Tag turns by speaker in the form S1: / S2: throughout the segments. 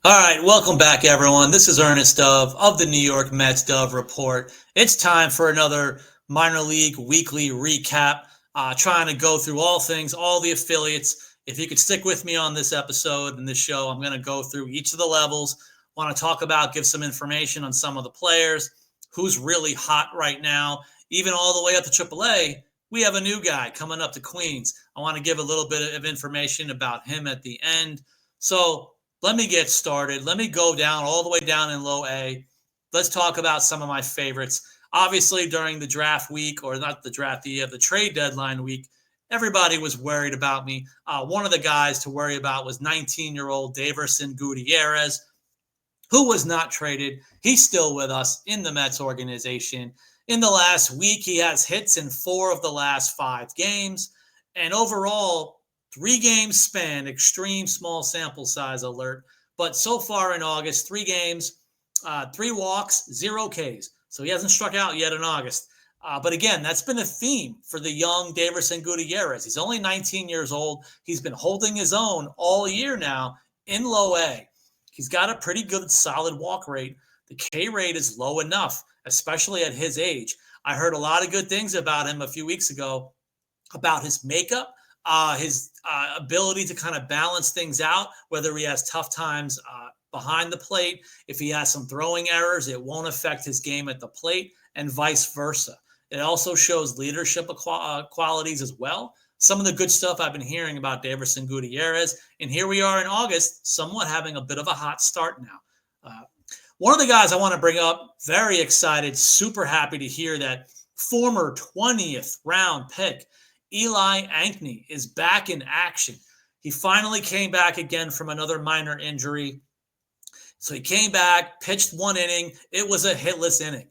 S1: All right, welcome back, everyone. This is Ernest Dove of the New York Mets Dove Report. It's time for another minor league weekly recap, trying to go through all things, all the affiliates. If you could stick with me on this episode and this show, I'm going to go through each of the levels. Want to talk about, give some information on some of the players, who's really hot right now, even all the way up to AAA. We have a new guy coming up to Queens. I want to give a little bit of information about him at the end. So let me get started. Let me go down all the way down in low A. Let's talk about some of my favorites. Obviously, during the draft week, or not the draft, the trade deadline week, everybody was worried about me. One of the guys to worry about was 19-year-old Daverson Gutierrez, who was not traded. He's still with us in the Mets organization. In the last week, he has hits in 4 of the last 5 games. And overall, 3 games span, extreme small sample size alert. But so far in August, 3 games, 3 walks, 0 Ks. So he hasn't struck out yet in August. But again, that's been a theme for the young Daverson Gutierrez. He's only 19 years old. He's been holding his own all year now in low A. He's got a pretty good, solid walk rate. The K rate is low enough, especially at his age. I heard a lot of good things about him a few weeks ago about his makeup, his ability to kind of balance things out, whether he has tough times behind the plate. If he has some throwing errors, it won't affect his game at the plate, and vice versa. It also shows leadership qualities as well. Some of the good stuff I've been hearing about Daverson Gutierrez, and here we are in August, somewhat having a bit of a hot start now. Uh, One of the guys I want to bring up, very excited, super happy to hear that former 20th round pick Eli Ankney is back in action. He finally came back again from another minor injury. So he came back, pitched 1 inning. It was a hitless inning.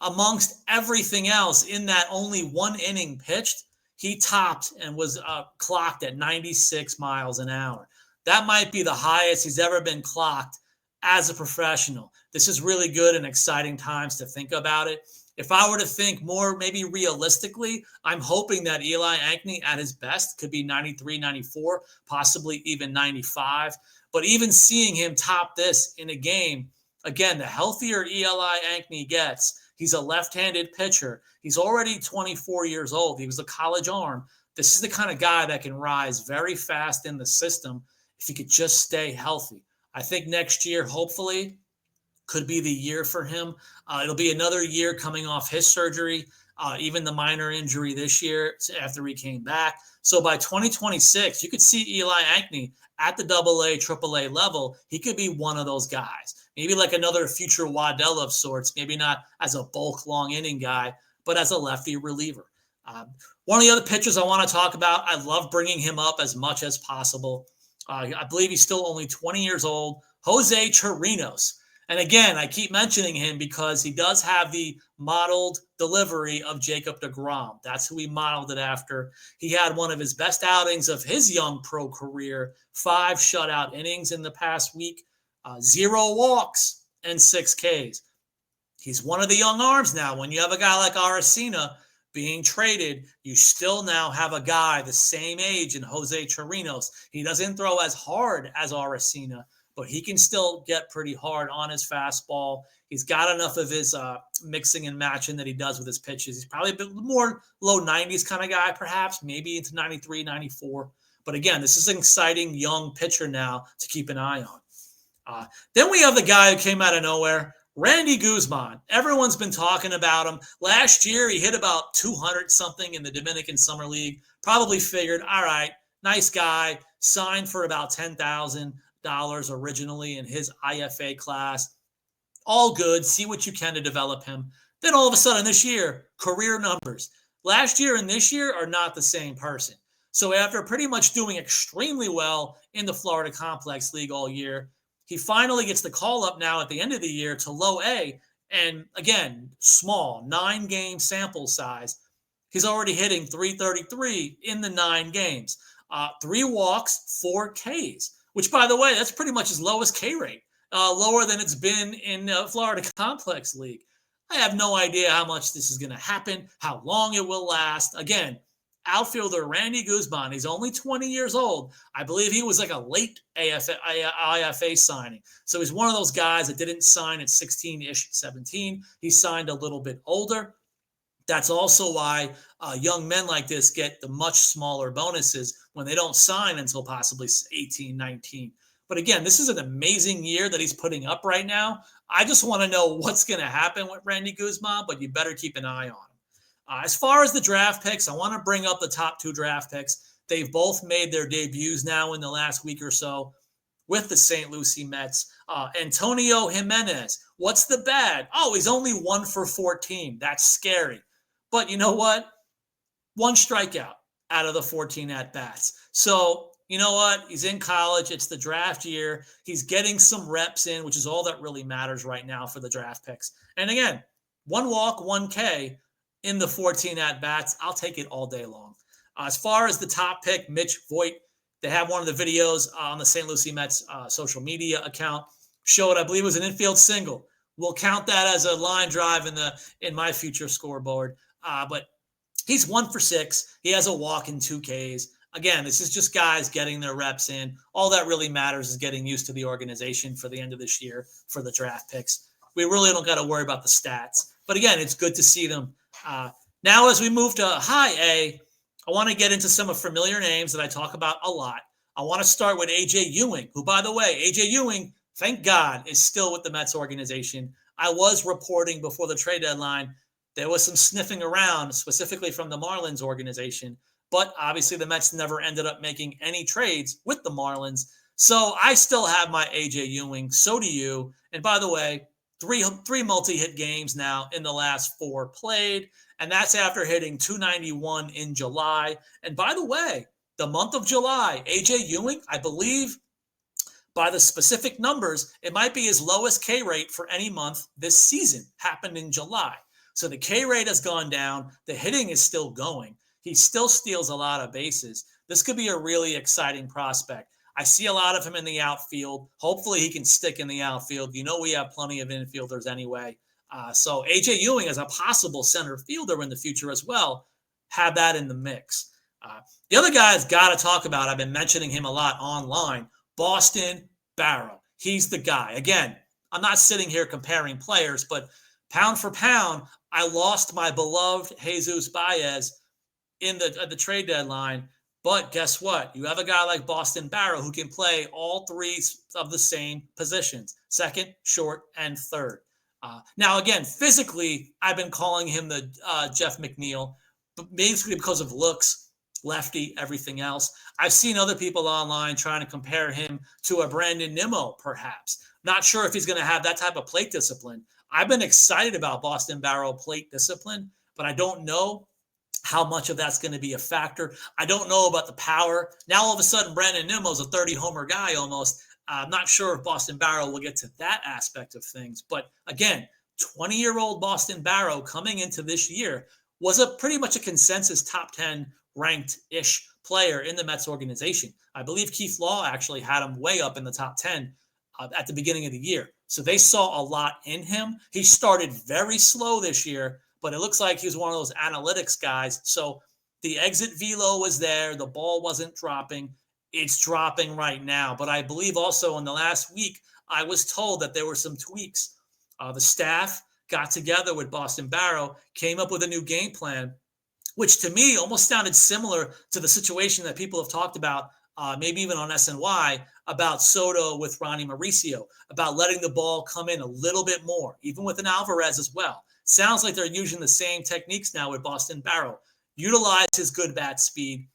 S1: Amongst everything else in that only 1 inning pitched, he topped and was clocked at 96 miles an hour. That might be the highest he's ever been clocked as a professional. This is really good and exciting times to think about it. If I were to think more, maybe realistically, I'm hoping that Eli Ankney at his best could be 93, 94, possibly even 95. But even seeing him top this in a game, again, the healthier Eli Ankney gets, he's a left-handed pitcher. He's already 24 years old. He was a college arm. This is the kind of guy that can rise very fast in the system if he could just stay healthy. I think next year, hopefully, could be the year for him. It'll be another year coming off his surgery, even the minor injury this year after he came back. So by 2026, you could see Eli Ankney at the AA, AAA level. He could be one of those guys. Maybe like another future Waddell of sorts, maybe not as a bulk long inning guy, but as a lefty reliever. One of the other pitchers I want to talk about, I love bringing him up as much as possible. I believe he's still only 20 years old, Jose Chirinos. And again, I keep mentioning him because he does have the modeled delivery of Jacob deGrom. That's who he modeled it after. He had one of his best outings of his young pro career, 5 shutout innings in the past week, 0 walks, and 6 Ks. He's one of the young arms now. When you have a guy like Aracena being traded, you still now have a guy the same age in Jose Chirinos. He doesn't throw as hard as Aracena, but he can still get pretty hard on his fastball. He's got enough of his mixing and matching that he does with his pitches. He's probably a bit more low 90s kind of guy, perhaps, maybe into 93, 94. But again, this is an exciting young pitcher now to keep an eye on. Then we have the guy who came out of nowhere, Randy Guzman. Everyone's been talking about him. Last year, he hit about 200 something in the Dominican Summer League. Probably figured, all right, nice guy, signed for about $10,000 originally in his IFA class. All good. See what you can to develop him. Then all of a sudden this year, career numbers. Last year and this year are not the same person. So after pretty much doing extremely well in the Florida Complex League all year, he finally gets the call up now at the end of the year to low A. And again, small, 9-game sample size. He's already hitting 333 in the 9 games. 3 walks, 4 Ks, which, by the way, that's pretty much his lowest K rate, lower than it's been in Florida Complex League. I have no idea how much this is going to happen, how long it will last. Again, outfielder Randy Guzman. He's only 20 years old. I believe he was like a late IFA signing. So he's one of those guys that didn't sign at 16-ish, 17. He signed a little bit older. That's also why young men like this get the much smaller bonuses when they don't sign until possibly 18, 19. But again, this is an amazing year that he's putting up right now. I just want to know what's going to happen with Randy Guzman, but you better keep an eye on him. As far as the draft picks, I want to bring up the top 2 draft picks. They've both made their debuts now in the last week or so with the St. Lucie Mets. Antonio Jimenez, what's the bad? Oh, he's only 1 for 14. That's scary. But you know what? 1 strikeout out of the 14 at-bats. So, you know what? He's in college. It's the draft year. He's getting some reps in, which is all that really matters right now for the draft picks. And again, 1 walk, 1 K in the 14 at-bats. I'll take it all day long. As far as the top pick, Mitch Voigt, they have one of the videos on the St. Lucie Mets social media account. Showed, I believe it was an infield single. We'll count that as a line drive in my future scoreboard. But he's 1 for 6. He has a walk and 2 Ks. Again, this is just guys getting their reps in. All that really matters is getting used to the organization for the end of this year for the draft picks. We really don't got to worry about the stats. But again, it's good to see them. Now, as we move to high A, I want to get into some familiar names that I talk about a lot. I want to start with A.J. Ewing, who, by the way, A.J. Ewing, thank God, is still with the Mets organization. I was reporting before the trade deadline there was some sniffing around, specifically from the Marlins organization. But obviously, the Mets never ended up making any trades with the Marlins. So I still have my A.J. Ewing. So do you. And by the way, three multi-hit games now in the last 4 played. And that's after hitting 291 in July. And by the way, the month of July, A.J. Ewing, I believe, by the specific numbers, it might be his lowest K rate for any month this season, happened in July. So the K rate has gone down. The hitting is still going. He still steals a lot of bases. This could be a really exciting prospect. I see a lot of him in the outfield. Hopefully he can stick in the outfield. You know we have plenty of infielders anyway. So A.J. Ewing as a possible center fielder in the future as well. Have that in the mix. The other guy's got to talk about, I've been mentioning him a lot online, Boston Barrow. He's the guy. Again, I'm not sitting here comparing players, but pound for pound, I lost my beloved Jesus Baez at the trade deadline. But guess what? You have a guy like Boston Barrow who can play all 3 of the same positions, second, short, and third. Now, again, physically, I've been calling him the Jeff McNeil, but basically because of looks, lefty, everything else. I've seen other people online trying to compare him to a Brandon Nimmo, perhaps. Not sure if he's going to have that type of plate discipline. I've been excited about Boston Barrow plate discipline, but I don't know how much of that's going to be a factor. I don't know about the power. Now, all of a sudden, Brandon Nimmo's a 30-homer guy almost. I'm not sure if Boston Barrow will get to that aspect of things. But again, 20-year-old Boston Barrow coming into this year was pretty much a consensus top 10 ranked-ish player in the Mets organization. I believe Keith Law actually had him way up in the top 10 at the beginning of the year. So they saw a lot in him. He started very slow this year, but it looks like he was one of those analytics guys. So the exit velo was there. The ball wasn't dropping. It's dropping right now. But I believe also in the last week, I was told that there were some tweaks. The staff got together with Boston Barrow, came up with a new game plan, which to me almost sounded similar to the situation that people have talked about, maybe even on SNY, about Soto with Ronnie Mauricio, about letting the ball come in a little bit more, even with an Alvarez as well. Sounds like they're using the same techniques now with Boston Barrow. Utilize his good bat speed.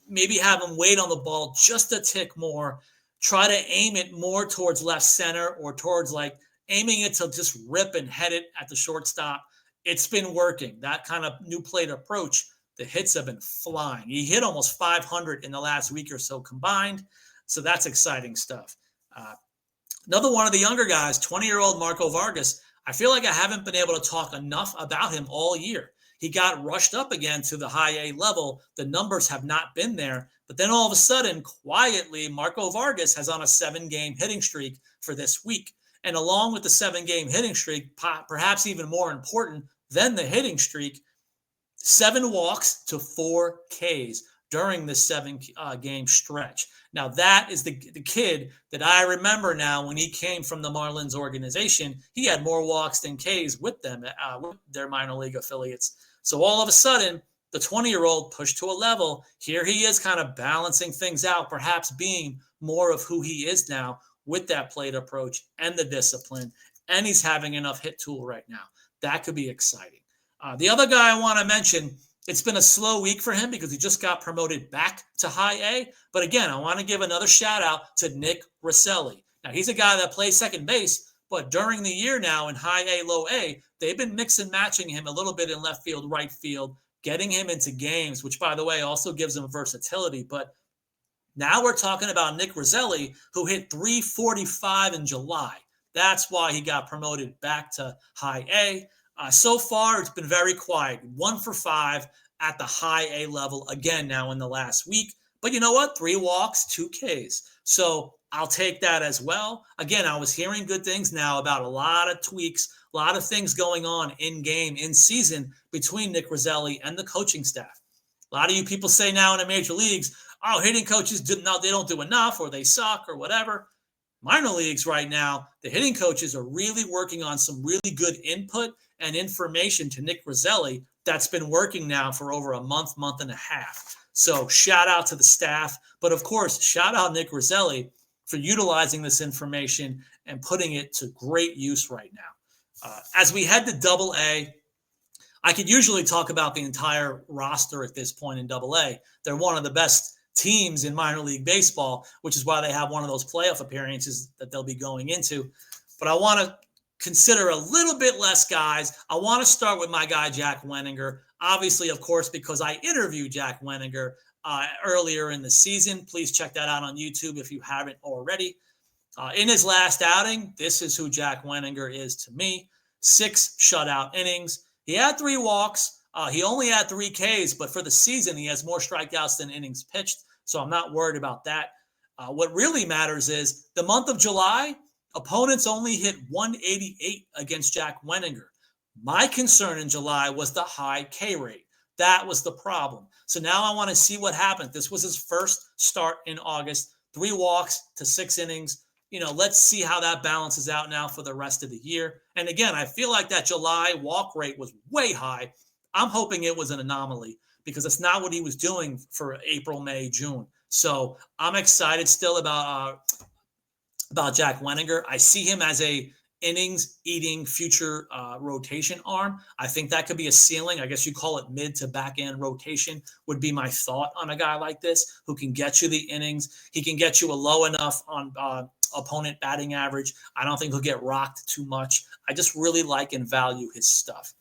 S1: Maybe have him wait on the ball just a tick more. Try to aim it more towards left center or towards like aiming it to just rip and head it at the shortstop. It's been working. That kind of new plate approach, the hits have been flying. He hit almost 500 in the last week or so combined. So that's exciting stuff. Another one of the younger guys, 20-year-old Marco Vargas. I feel like I haven't been able to talk enough about him all year. He got rushed up again to the high A level. The numbers have not been there. But then all of a sudden, quietly, Marco Vargas has on a 7-game hitting streak for this week. And along with the 7-game hitting streak, perhaps even more important than the hitting streak, 7 walks to 4 Ks during this 7 game stretch. Now, that is the kid that I remember now when he came from the Marlins organization. He had more walks than Ks with them, with their minor league affiliates. So all of a sudden, the 20-year-old pushed to a level. Here he is kind of balancing things out, perhaps being more of who he is now with that plate approach and the discipline. And he's having enough hit tool right now. That could be exciting. The other guy I want to mention, it's been a slow week for him because he just got promoted back to high A. But again, I want to give another shout out to Nick Rosselli. Now, he's a guy that plays second base, but during the year now in high A, low A, they've been mix and matching him a little bit in left field, right field, getting him into games, which, by the way, also gives him versatility. But now we're talking about Nick Rosselli, who hit 345 in July. That's why he got promoted back to high A. So far, it's been very quiet. 1 for 5 at the high A level again now in the last week. But you know what? 3 walks, 2 Ks. So I'll take that as well. Again, I was hearing good things now about a lot of tweaks, a lot of things going on in game, in season between Nick Rosselli and the coaching staff. A lot of you people say now in the major leagues, oh, hitting coaches they don't do enough or they suck or whatever. Minor leagues right now, the hitting coaches are really working on some really good input and information to Nick Rosselli that's been working now for over a month, month and a half. So shout out to the staff. But of course, shout out Nick Rosselli for utilizing this information and putting it to great use right now. As we head to Double A, I could usually talk about the entire roster at this point in Double A. They're one of the best teams in minor league baseball, which is why they have one of those playoff appearances that they'll be going into. But I want to consider a little bit less guys. I want to start with my guy, Jack Wenninger. Obviously, of course, because I interviewed Jack Wenninger earlier in the season. Please check that out on YouTube if you haven't already. In his last outing, this is who Jack Wenninger is to me. 6 shutout innings. He had 3 walks. He only had 3 Ks, but for the season, he has more strikeouts than innings pitched, so I'm not worried about that. What really matters is the month of July, opponents only hit 188 against Jack Wenninger. My concern in July was the high K rate. That was the problem. So now I want to see what happened. This was his first start in August, 3 walks to 6 innings. Let's see how that balances out now for the rest of the year. And again, I feel like that July walk rate was way high. I'm hoping it was an anomaly because it's not what he was doing for April, May, June. So I'm excited still about Jack Wenninger. I see him as a innings-eating future rotation arm. I think that could be a ceiling. I guess you call it mid to back-end rotation would be my thought on a guy like this who can get you the innings. He can get you a low enough on opponent batting average. I don't think he'll get rocked too much. I just really like and value his stuff.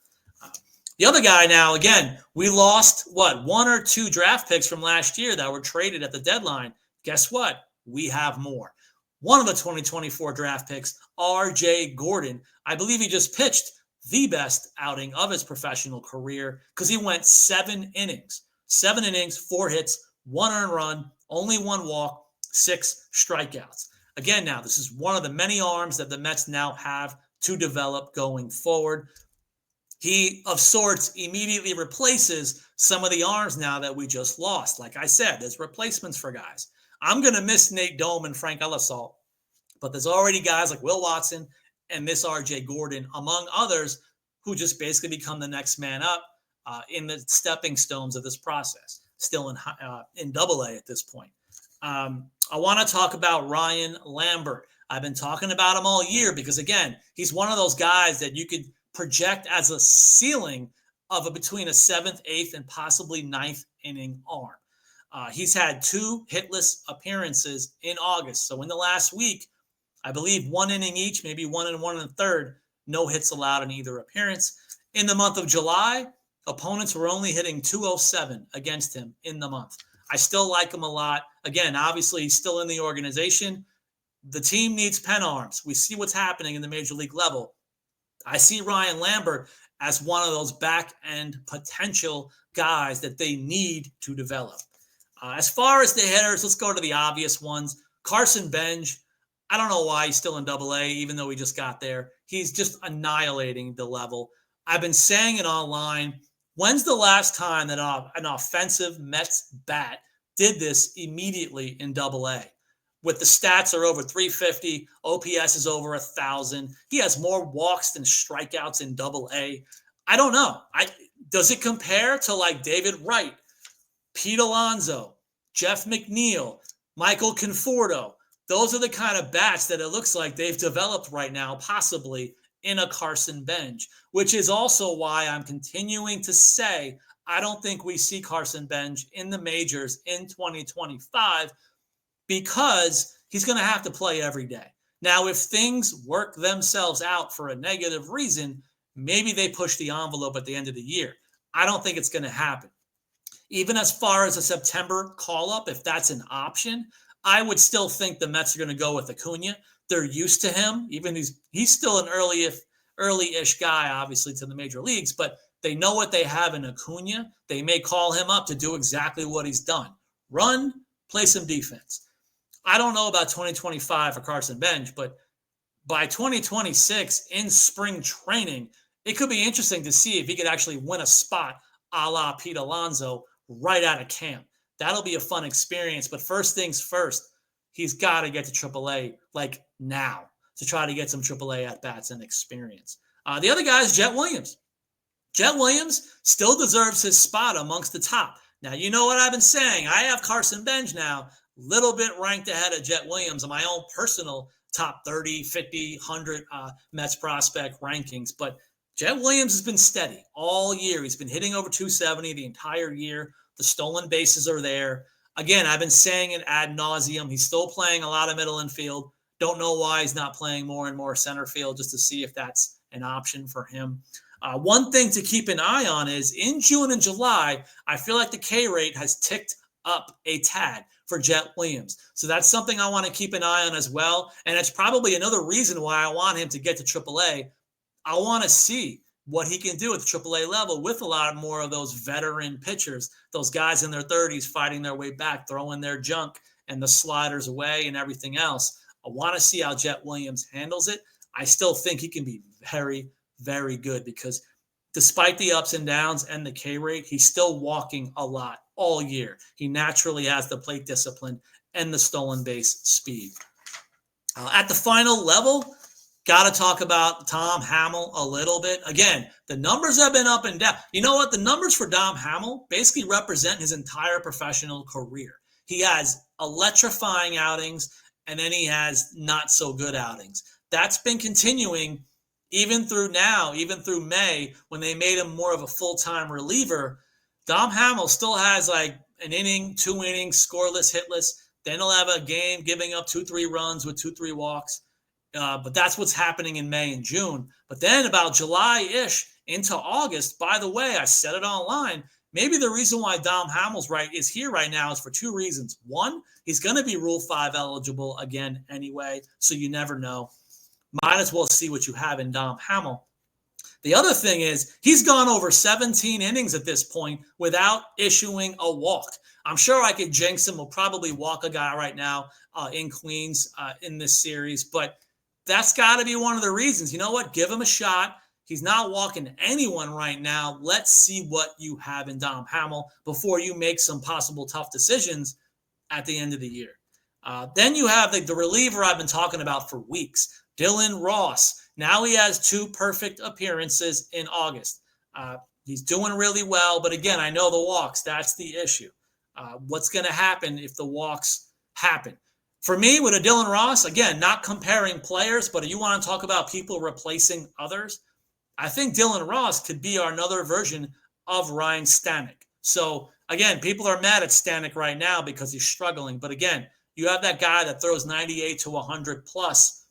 S1: The other guy now, again, we lost, 1 or 2 draft picks from last year that were traded at the deadline. Guess what? We have more. One of the 2024 draft picks, R.J. Gordon, I believe he just pitched the best outing of his professional career because he went 7 innings. 7 innings, 4 hits, 1 earned run, only 1 walk, 6 strikeouts. Again, now, this is one of the many arms that the Mets now have to develop going forward. He, of sorts, immediately replaces some of the arms now that we just lost. Like I said, there's replacements for guys. I'm going to miss Nate Dome and Frank Elisalt, but there's already guys like Will Watson and this R.J. Gordon, among others, who just basically become the next man up in the stepping stones of this process, still in Double A at this point. I want to talk about Ryan Lambert. I've been talking about him all year because, again, he's one of those guys that you could project as a ceiling of between a 7th, 8th, and possibly 9th inning arm. He's had 2 hitless appearances in August. So in the last week, I believe 1 inning each, maybe 1 and 1 1/3, no hits allowed in either appearance. In the month of July, opponents were only hitting 207 against him in the month. I still like him a lot. Again, obviously, he's still in the organization. The team needs pen arms. We see what's happening in the major league level. I see Ryan Lambert as one of those back-end potential guys that they need to develop. As far as the hitters, let's go to the obvious ones. Carson Benj, I don't know why he's still in Double A, even though he just got there. He's just annihilating the level. I've been saying it online. When's the last time that an offensive Mets bat did this immediately in Double A? With the stats are over 350, OPS is over 1,000. He has more walks than strikeouts in Double A. I don't know. Does it compare to like David Wright, Pete Alonso, Jeff McNeil, Michael Conforto? Those are the kind of bats that it looks like they've developed right now, possibly in a Carson Bench, which is also why I'm continuing to say I don't think we see Carson Bench in the majors in 2025 because he's going to have to play every day. Now, if things work themselves out for a negative reason, maybe they push the envelope at the end of the year. I don't think it's going to happen. Even as far as a September call-up, if that's an option, I would still think the Mets are going to go with Acuna. They're used to him. Even he's still an early-ish guy, obviously, to the major leagues, but they know what they have in Acuna. They may call him up to do exactly what he's done. Run, play some defense. I don't know about 2025 for Carson Bench, but by 2026 in spring training, it could be interesting to see if he could actually win a spot a la Pete Alonso right out of camp. That'll be a fun experience. But first things first, he's got to get to AAA like now to try to get some AAA at-bats and experience. The other guy is Jet Williams. Jet Williams still deserves his spot amongst the top. Now, you know what I've been saying. I have Carson Bench now, little bit ranked ahead of Jet Williams on my own personal top 30, 50, 100 Mets prospect rankings. But Jet Williams has been steady all year. He's been hitting over 270 the entire year. The stolen bases are there. Again, I've been saying it ad nauseum. He's still playing a lot of middle infield. Don't know why he's not playing more and more center field, just to see if that's an option for him. One thing to keep an eye on is in June and July, I feel like the K rate has ticked up a tad for Jet Williams. So that's something I want to keep an eye on as well. And it's probably another reason why I want him to get to AAA. I want to see what he can do at the AAA level with a lot more of those veteran pitchers, those guys in their 30s fighting their way back, throwing their junk and the sliders away and everything else. I want to see how Jet Williams handles it. I still think he can be very, very good because despite the ups and downs and the K rate, he's still walking a lot all year. He naturally has the plate discipline and the stolen base speed. At the final level, got to talk about Tom Hamill a little bit. Again, the numbers have been up and down. You know what? The numbers for Dom Hamill basically represent his entire professional career. He has electrifying outings, and then he has not so good outings. That's been continuing even through now, even through May, when they made him more of a full-time reliever. Dom Hamill still has like an inning, 2 innings, scoreless, hitless. Then he'll have a game giving up 2-3 runs with 2-3 walks. But that's what's happening in May and June. But then about July-ish into August, by the way, I said it online, maybe the reason why Dom Hamill's is here right now is for 2 reasons. One, he's going to be Rule 5 eligible again anyway, so you never know. Might as well see what you have in Dom Hamill. The other thing is he's gone over 17 innings at this point without issuing a walk. I'm sure I could jinx him. We'll probably walk a guy right now in Queens in this series, but that's got to be one of the reasons. You know what? Give him a shot. He's not walking anyone right now. Let's see what you have in Dom Hamill before you make some possible tough decisions at the end of the year. Then you have the reliever I've been talking about for weeks, Dylan Ross. Now he has 2 perfect appearances in August. He's doing really well, but again, I know the walks. That's the issue. What's going to happen if the walks happen? For me, with a Dylan Ross, again, not comparing players, but you want to talk about people replacing others, I think Dylan Ross could be another version of Ryan Stanek. So, again, people are mad at Stanek right now because he's struggling. But again, you have that guy that throws 98 to 100 plus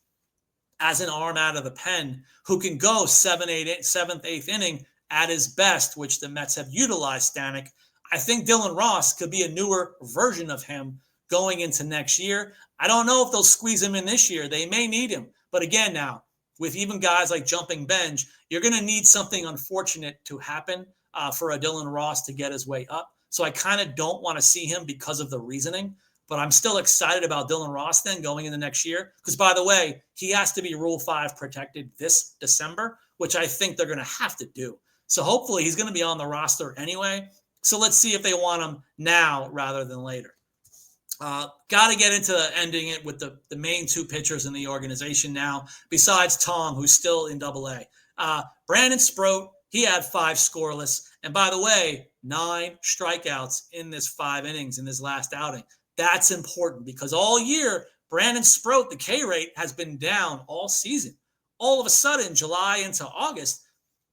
S1: as an arm out of the pen who can go 7th, 8th inning at his best, which the Mets have utilized Stanek. I think Dylan Ross could be a newer version of him going into next year. I don't know if they'll squeeze him in this year. They may need him. But again, now, with even guys like jumping Bench, you're going to need something unfortunate to happen for a Dylan Ross to get his way up. So I kind of don't want to see him because of the reasoning. But I'm still excited about Dylan Ross then going into next year. Because, by the way, he has to be Rule 5 protected this December, which I think they're going to have to do. So hopefully he's going to be on the roster anyway. So let's see if they want him now rather than later. Got to get into ending it with the main two pitchers in the organization now, besides Tom, who's still in Double-A. Brandon Sproat, he had 5 scoreless. And by the way, 9 strikeouts in this 5 innings in this last outing. That's important because all year, Brandon Sproat, the K rate, has been down all season. All of a sudden, July into August,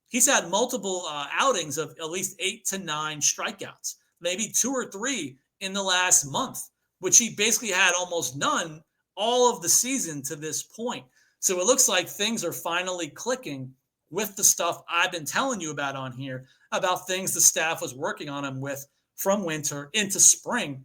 S1: he's had multiple outings of at least 8 to 9 strikeouts, maybe 2 or 3 in the last month, which he basically had almost none all of the season to this point. So it looks like things are finally clicking with the stuff I've been telling you about on here, about things the staff was working on him with from winter into spring.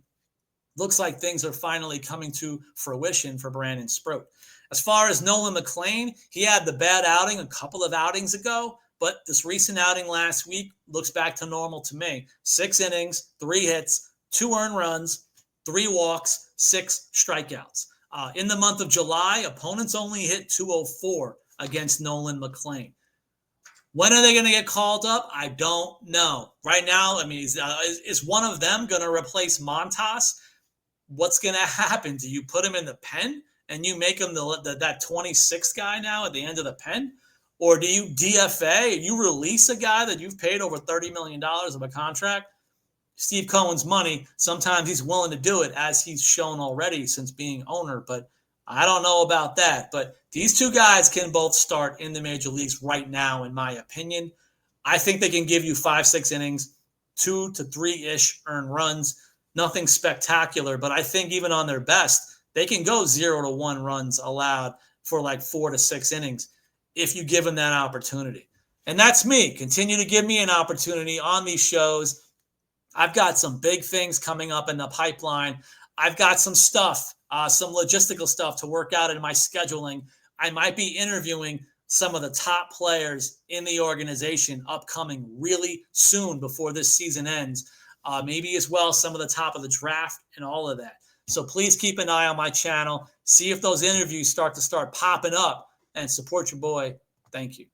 S1: Looks like things are finally coming to fruition for Brandon Sproat. As far as Nolan McLean, he had the bad outing a couple of outings ago, but this recent outing last week looks back to normal to me. 6 innings, 3 hits, 2 earned runs, 3 walks, 6 strikeouts. In the month of July, opponents only hit 204 against Nolan McLean. When are they going to get called up? I don't know. Right now, I mean, is one of them going to replace Montas? What's going to happen? Do you put him in the pen and you make him that 26th guy now at the end of the pen? Or do you DFA? You release a guy that you've paid over $30 million of a contract? Steve Cohen's money, sometimes he's willing to do it, as he's shown already since being owner. But I don't know about that. But these two guys can both start in the major leagues right now, in my opinion. I think they can give you 5-6 innings, 2 to 3-ish earned runs. Nothing spectacular, but I think even on their best, they can go 0 to 1 runs allowed for like 4 to 6 innings if you give them that opportunity. And that's me. Continue to give me an opportunity on these shows. I've got some big things coming up in the pipeline. I've got some stuff, some logistical stuff to work out in my scheduling. I might be interviewing some of the top players in the organization upcoming really soon before this season ends. Maybe as well some of the top of the draft and all of that. So please keep an eye on my channel. See if those interviews start popping up, and support your boy. Thank you.